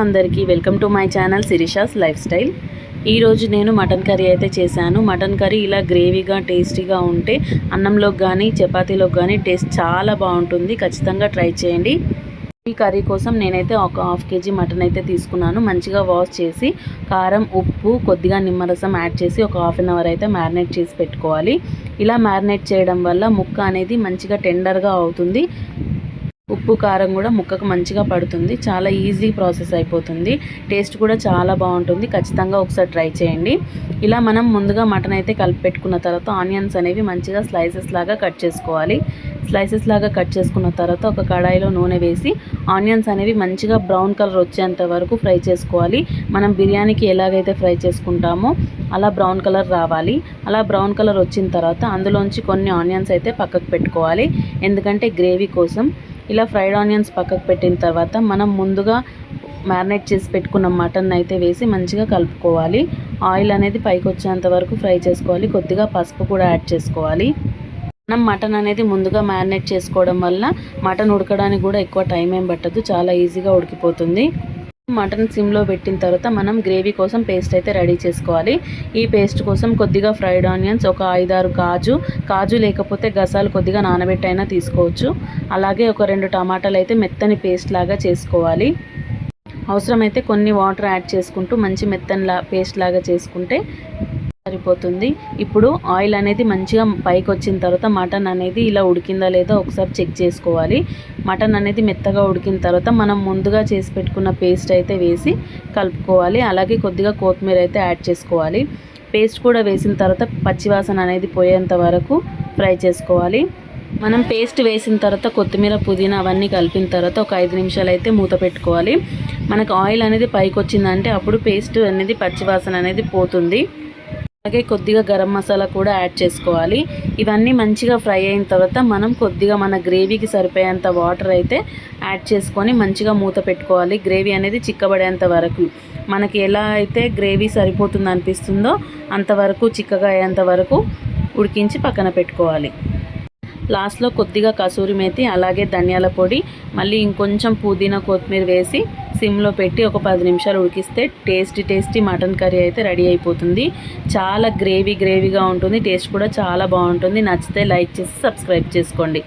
అందరికీ welcome to my channel Sirisha's life style. ఈరోజు నేను మటన్ కర్రీ అయితే చేశాను. మటన్ కర్రీ ఇలా గ్రేవీగా టేస్టీగా ఉంటే అన్నంలోకి కానీ చపాతీలోకి కానీ టేస్ట్ చాలా బాగుంటుంది. ఖచ్చితంగా ట్రై చేయండి. ఈ కర్రీ కోసం నేనైతే ఒక హాఫ్ కేజీ మటన్ అయితే తీసుకున్నాను. మంచిగా వాష్ చేసి కారం, ఉప్పు, కొద్దిగా నిమ్మరసం యాడ్ చేసి ఒక హాఫ్ అన్ అవర్ అయితే మ్యారినేట్ చేసి పెట్టుకోవాలి. ఇలా మ్యారినేట్ చేయడం వల్ల ముక్క అనేది మంచిగా టెండర్గా అవుతుంది. ఉప్పు కారం కూడా ముక్కకు మంచిగా పడుతుంది. చాలా ఈజీ ప్రాసెస్ అయిపోతుంది. టేస్ట్ కూడా చాలా బాగుంటుంది. ఖచ్చితంగా ఒకసారి ట్రై చేయండి. ఇలా మనం ముందుగా మటన్ అయితే కలిపి పెట్టుకున్న తర్వాత ఆనియన్స్ అనేవి మంచిగా స్లైసెస్ లాగా కట్ చేసుకోవాలి. స్లైసెస్ లాగా కట్ చేసుకున్న తర్వాత ఒక కడాయిలో నూనె వేసి ఆనియన్స్ అనేవి మంచిగా బ్రౌన్ కలర్ వచ్చేంత వరకు ఫ్రై చేసుకోవాలి. మనం బిర్యానీకి ఎలాగైతే ఫ్రై చేసుకుంటామో అలా బ్రౌన్ కలర్ రావాలి. అలా బ్రౌన్ కలర్ వచ్చిన తర్వాత అందులోంచి కొన్ని ఆనియన్స్ అయితే పక్కకు పెట్టుకోవాలి. ఎందుకంటే గ్రేవీ కోసం. ఇలా ఫ్రైడ్ ఆనియన్స్ పక్కకు పెట్టిన తర్వాత మనం ముందుగా మ్యారినేట్ చేసి పెట్టుకున్న మటన్ అయితే వేసి మంచిగా కలుపుకోవాలి. ఆయిల్ అనేది పైకి వచ్చేంత వరకు ఫ్రై చేసుకోవాలి. కొద్దిగా పసుపు కూడా యాడ్ చేసుకోవాలి. మనం మటన్ అనేది ముందుగా మ్యారినేట్ చేసుకోవడం వల్ల మటన్ ఉడకడానికి కూడా ఎక్కువ టైం ఏం పట్టదు. చాలా ఈజీగా ఉడికిపోతుంది. మటన్ సిమ్లో పెట్టిన తర్వాత మనం గ్రేవీ కోసం పేస్ట్ అయితే రెడీ చేసుకోవాలి. ఈ పేస్ట్ కోసం కొద్దిగా ఫ్రైడ్ ఆనియన్స్, ఒక 5-6 కాజు లేకపోతే గసాలు కొద్దిగా నానబెట్టైనా తీసుకోవచ్చు. అలాగే ఒక 2 టమాటాలు అయితే మెత్తని పేస్ట్ లాగా చేసుకోవాలి. అవసరమైతే కొన్ని వాటర్ యాడ్ చేసుకుంటూ మంచి మెత్తని పేస్ట్ లాగా చేసుకుంటే సరిపోతుంది. ఇప్పుడు ఆయిల్ అనేది మంచిగా పైకి వచ్చిన తర్వాత మటన్ అనేది ఇలా ఉడికిందా లేదా ఒకసారి చెక్ చేసుకోవాలి. మటన్ అనేది మెత్తగా ఉడికిన తర్వాత మనం ముందుగా చేసి పెట్టుకున్న పేస్ట్ అయితే వేసి కలుపుకోవాలి. అలాగే కొద్దిగా కొత్తిమీర అయితే యాడ్ చేసుకోవాలి. పేస్ట్ కూడా వేసిన తర్వాత పచ్చివాసన అనేది పోయేంత వరకు ఫ్రై చేసుకోవాలి. మనం పేస్ట్ వేసిన తర్వాత కొత్తిమీర, పుదీనా అవన్నీ కలిపిన తర్వాత ఒక 5 నిమిషాలు అయితే మూత పెట్టుకోవాలి. మనకు ఆయిల్ అనేది పైకి వచ్చిందంటే అప్పుడు పేస్ట్ అనేది పచ్చివాసన అనేది పోతుంది. అలాగే కొద్దిగా గరం మసాలా కూడా యాడ్ చేసుకోవాలి. ఇవన్నీ మంచిగా ఫ్రై అయిన తర్వాత మనం కొద్దిగా మన గ్రేవీకి సరిపోయేంత వాటర్ అయితే యాడ్ చేసుకొని మంచిగా మూత పెట్టుకోవాలి. గ్రేవీ అనేది చిక్కబడేంత వరకు మనకి ఎలా అయితే గ్రేవీ సరిపోతుంది అనిపిస్తుందో అంతవరకు చిక్కగా అయ్యేంత వరకు ఉడికించి పక్కన పెట్టుకోవాలి. లాస్ట్లో కొద్దిగా కసూరి మేతి, అలాగే ధనియాల పొడి, మళ్ళీ ఇంకొంచెం పుదీనా, కొత్తిమీర వేసి సిమ్లో పెట్టి ఒక 10 నిమిషాలు ఉడికిస్తే టేస్టీ మటన్ కర్రీ అయితే రెడీ అయిపోతుంది. చాలా గ్రేవీగా ఉంటుంది. టేస్ట్ కూడా చాలా బాగుంటుంది. నచ్చితే లైక్ చేసి సబ్స్క్రైబ్ చేసుకోండి.